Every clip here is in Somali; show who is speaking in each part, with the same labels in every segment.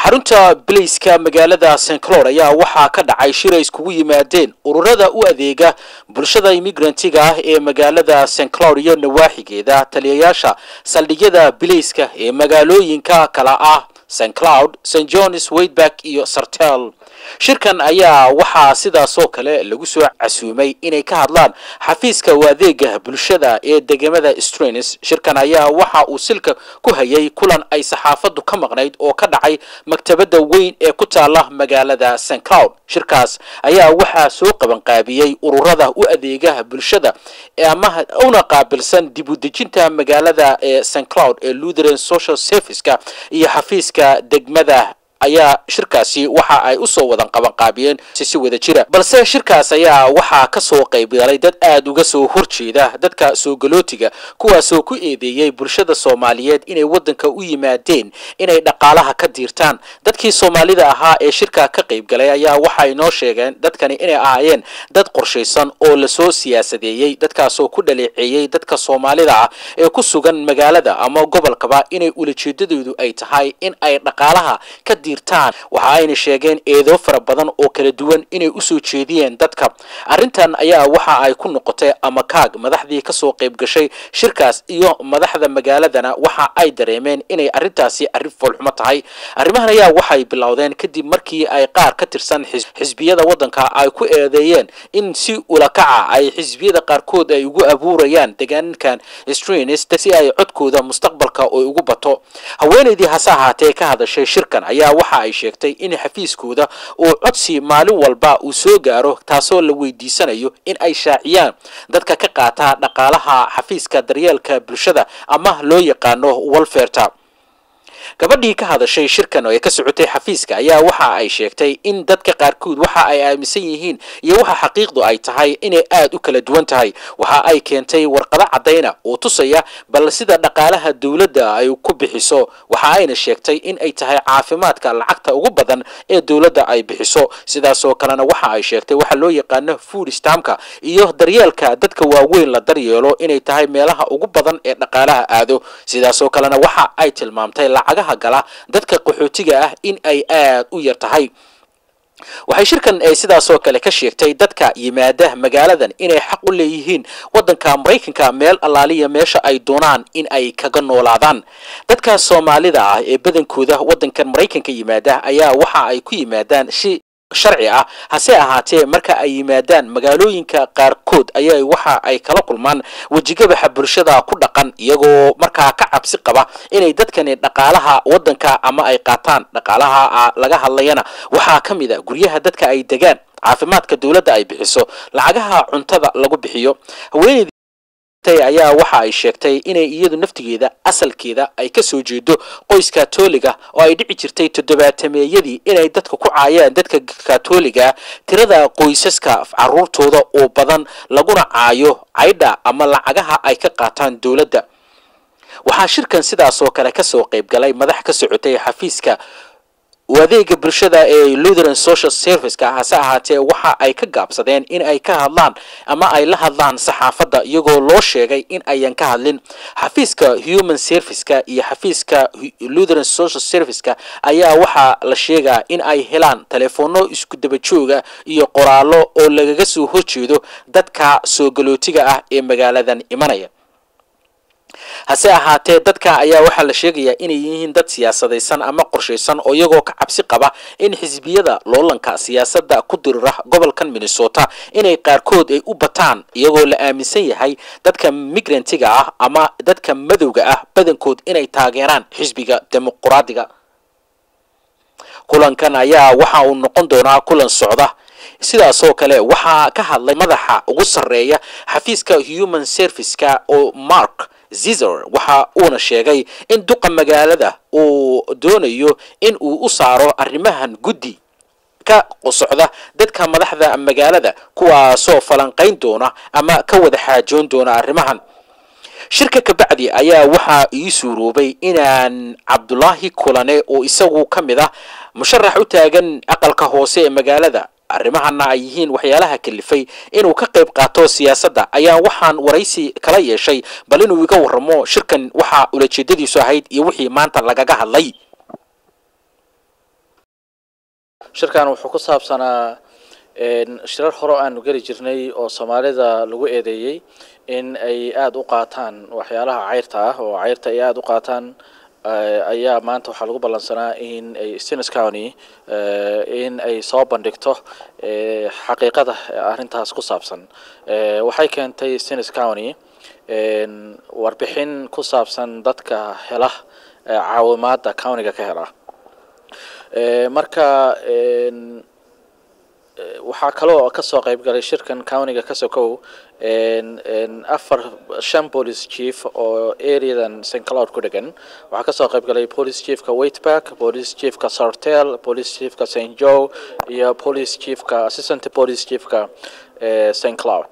Speaker 1: xarunta Beliiska magaalada St. Cloud ayaa waxaa ka dhacay shir ay iskugu yimaadeen ururada u adeega bulshada immigrant-iga ah ee magaalada St. Cloud iyo nawaaxigeeda taliyayaasha saldhigyada Beliiska ee magaalooyinka kala ah St. Cloud, St. John's, Wayback iyo Sartell. shirkan ayaa waxaa sidaas oo kale lagu soo casuumay inay ka hadlaan xafiiska adeega bulshada ee deegaamada Strines. shirkan ayaa waxa uu silka ku hayay kulan ay saxaafadu ka maqnayd oo ka dhacay maktabada weyn ee ku taala magaalada St. Cloud. shirkaas ayaa waxa soo qaban qaabiyay ururada u adeega bulshada ee ama una qaabilsan dib u dejinta magaalada ee St. Cloud ee Lutheran Social Service-ka iyo xafiiska degmada ayaa shirkaasi waxa ay u soo wadan qaban qaabiyeen si wada jira balse shirkaas ayaa waxa ka soo qayb galay dad aad uga soo horjeeda dadka soo galootiga kuwaas oo ku eedeeyay bulshada Soomaaliyeed inay wadanka u yimaadeen inay dhaqaalaha ka diirtaan. dadkii Soomaalida ahaa ee shirka ka qayb galay ayaa waxa ay noo sheegeen dadkani inay ahaayeen dad qorsheysan oo la soo siyaasadeeyay dadkaas oo ku dhaleeceeyay dadka Soomaalida ah ee ku sugan magaalada ama gobolkaba inay ulajeedadoodu ay tahay in ay dhaqaalaha ka waxa ayna sheegeen eedo fara badan oo kala duwan inay u soo jeediyeen dadka. arintan ayaa waxa ay ku noqotay ama kaag madaxdii ka soo qayb gashay shirkaas iyo madaxda magaaladana waxa ay dareemeen inay arintaasi arrin foolxumo tahay. arrimahan ayaa waxay bilowdeen kadib markii ay qaar ka tirsan xisbiyada wadanka ay ku eedeeyeen in si ula kaca ay xisbiyada qaarkood ay ugu abuurayaan deegaankan Strines si ay codkooda mustaqbalka oo ugu bato. haweeneydii hase ahaatee ka hadashay shirkan ayaa waxa ay sheegtay in xafiiskooda oo codsi maalin walba uu soo gaaro taasoo la weydiisanayo in ay shaaciyaan dadka ka qaata dhaqaalaha xafiiska daryeelka bulshada ama loo yaqaano welfare. gabadhii ka hadashay shirkan oo ka socotay xafiiska ayaa waxa ay sheegtay in dadka qaarkood waxa ay aaminsan yihiin iyo waxa xaqiiqdu ay tahay inay aad u kala duwan tahay. waxa ay keentay warqado cadeyna oo tusaya bal sida dhaqaalaha dawladda ay ku bixiso. waxa ayna sheegtay in ay tahay caafimaadka lacagta ugu badan ee dawladda ay bixiso. sidaas oo kalena waxa ay sheegtay waxa loo yaqaan food stamp-ka iyo daryeelka dadka waaweyn la daryeelo inay tahay meelaha ugu badan ee dhaqaalaha aado. sidaas oo kalena waxa ay tilmaamtay lacagaha gala dadka qaxootiga ah in ay aad u yar tahay. waxay shirkan ay sidaas oo kale ka sheegtay dadka yimaada magaaladan inay xaq u leeyihiin wadanka Mareykanka meel allaaliya meesha ay doonaan in ay kaga noolaadaan. dadka Soomaalida ah ee badankooda wadankan Mareykanka yimaada ayaa waxa ay ku yimaadaan sharci ah hase ahaatee marka ay yimaadaan magaalooyinka qaarkood ayaa waxa ay kala kulmaan wajigabaxa bulshada ku dhaqan iyagoo markaa ka cabsi qaba inay dadkani dhaqaalaha wadanka ama ay qaataan. dhaqaalaha laga hadlayana waxa kamid ah guryaha dadka ay degaan, caafimaadka dawladda ay bixiso, lacagaha cuntada lagu bixiyo. haweeneydii ayaa waxa ay sheegtay inay iyadu naftigeeda asalkeeda ay ka soo jeedo qoys Kaatooliga oo ay dhici jirtay 70meeyadii inay dadka ku caayaan dadka Kaatooliga tirada qoysaska caruurtooda oo badan laguna caayo ayda ama lacagaha ay ka qaataan dawladda. waxa shirkan sidaas oo kale ka soo qayb galay madax ka socotay xafiiska adeega bulshada ee Lutheran Social Service-ka hase ahaatee waxa ay ka gaabsadeen in ay ka hadlaan ama ay la hadlaan saxaafadda iyagoo loo sheegay in ayan ka hadlin. xafiiska Human Service-ka iyo xafiiska Lutheran Social Service-ka ayaa waxa la sheegaa in ay helaan telefoonno isku daba jooga iyo qoraallo oo lagaga soo horjeedo dadka soo galootiga ah ee magaaladan imanaya. hase ahaatee dadka ayaa waxa la sheegayaa inay yihiin dad siyaasadeysan ama qorsheysan oo iyagoo ka cabsi qaba in xisbiyada loolanka siyaasadda ku dirira gobolkan Minnesota inay qaarkood ay u bataan iyagoo la aaminsan yahay dadka migrant-iga ah ama dadka madowga ah badankood inay taageeraan xisbiga dimuqraadiga. kulankan ayaa waxa uu noqon doonaa kulan socda. sidaas oo kale waxa ka hadlay madaxa ugu sareeya xafiiska Human Service-ka oo Mark Zizer waxa uuna sheegay in duqa magaalada uu doonayo in uu u saaro arrimahan guddi ka socda dadka madaxda magaalada kuwaasoo falanqayn doona ama ka wada xaajoon doona arrimahan. shirka ka bacdi ayaa waxa ii suuroobay inaan Cabdullaahi Kulane oo isagu kamid ah musharax u taagan aqalka hoose ee magaalada arrimahana ay yihiin waxyaalaha kalifay inuu ka qayb qaato siyaasadda ayaa waxaan waraysi kala yeeshay bal inuu iga waramo shirkan waxa ula jeedadiisu ahayd iyo wixii maanta lagaga hadlay. shirkan wuxuu ku saabsanaa shirar hore aanu geli jirnay oo Soomaalida lagu eedeeyay in ay aad u qaataan waxyaalaha cayrta ah oo cayrta ay aad u qaataan ayaa maanta waxa lagu balansanaa in ay Steens County in ay soo bandhigto xaqiiqada arrintaas ku saabsan waxay keentay Steens County warbixin ku saabsan dadka hela caawimaadda county-ga ka hela marka waxaa kaloo ka soo qayb galay shirkan county-ga ka sokow shan police chief oo areadan St Cloud ku dhagan waxaa ka soo qayb galay police chiefka Waitback, police chiefka Sartell, police chiefka St Joe iyo police chiefka assistant police chiefka St Cloud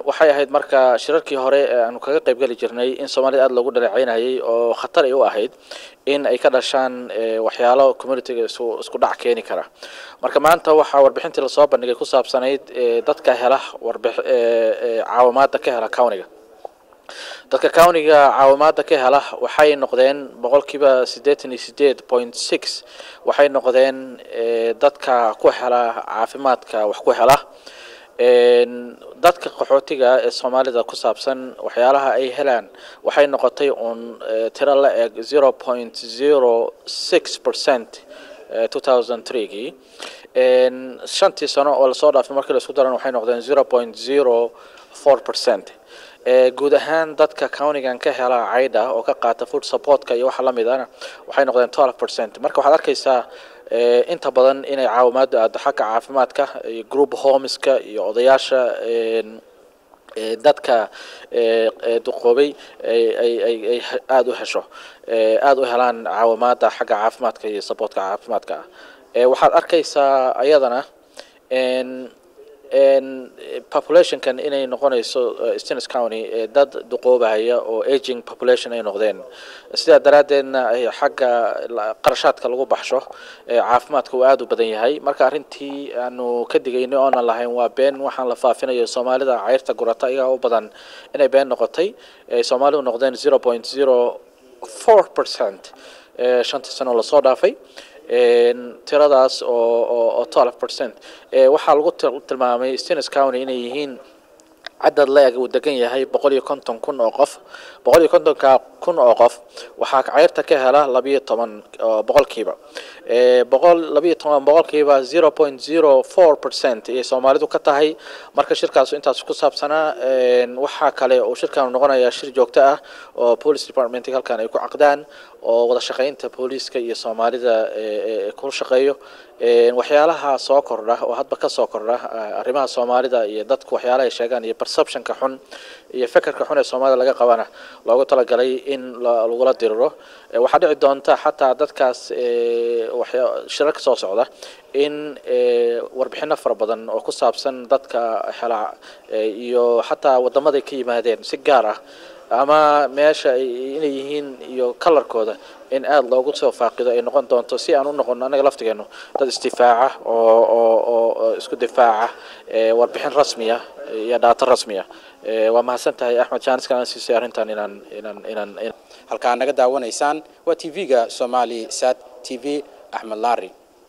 Speaker 1: waxay ahayd marka shirarkii hore aanu kaga qayb gali jirnay in Soomaalida aad loogu dhaleeceynayay oo khatar ay u ahayd in ay ka dhashaan waxyaalo community-ga isku dhac keeni kara marka maanta waxa warbixintii la soo bandhigay ku saabsanayd dadka hela caawimaadda ka hela county-ga dadka county-ga caawimaadda ka hela waxay noqdeen boqolkiiba 88.6 waxay noqdeen dadka ku hela caafimaadka wax ku hela dadka qaxootiga ee Soomaalida ku saabsan waxyaalaha ay helaan waxay noqotay tiro la eg 0.06% 2003 shantii sano oo la soo dhaafay markii la isku daran waxay noqdeen 0.04% guud ahaan dadka county-gan ka hela cayda oo ka qaata food support-ka iyo waxa la mid ah waxay noqdeen 12% marka waxaad arkaysaa inta badan inay caawimaad aad xagga caafimaadka iyo group homeska iyo odayaasha dadka duqoobay ay aad u hesho aad u helaan caawimaadda xagga caafimaadka iyo support-ka caafimaadka waxaad arkaysaa ayadana population-kan inay noqonayso Steens County dad duqoobaya oo aging population ay noqdeen sida daraadeedna ay xagga qarashaadka lagu baxsho caafimaadku aad u badan yahay marka arrintii aanu ka digayno oo aan lahayn waa been waxaan la faafinayo Soomaalida cayrta gurata iyaga u badan inay been noqotay Soomaalidu noqdeen 0.04% shantii sano la soo dhaafay tiradaas oo 12% waxaa lagu tilmaamay Steens County inay yihiin cadad la eg uu degan yahay 150,000 oo qof 150,000 oo qof waxaa cayrta ka hela 12 boqolkiiba 12 boqolkiiba 0.04% ee Soomaalidu ka tahay marka shirkaas intaas ku saabsanaa waxa kale oo shirkan noqonaya shir joogto ah oo police department halkan ay ku caqdaan oo wada shaqeynta booliska iyo Soomaalida ku shaqeeyo waxyaalaha soo kordha oo hadba ka soo kordha arrimaha Soomaalida iyo dadku waxyaalaha ay sheegaan iyo perception-ka xun iyo fikirka xun ee Soomaalida laga qabana loogu talagalay in lagu la diriro waxa dhici doonta xataa dadkaas shirarka soo socda in warbixino fara badan oo ku saabsan dadka hela iyo xataa wadamada ka yimaadeen si gaar ah ama meesha inay yihiin iyo colorkooda in aad loogu soo faaqido ay noqon doonto si aan u noqon anaga laftigeenu dad istifaaca oo isku difaaca warbixin rasmi ah iyo data rasmi ah waa mahadsantahay Axmed Jaanis kana siisay arrintan inaan halka naga daawanaysaan waa TV-ga Somali Sat TV Axmed Laari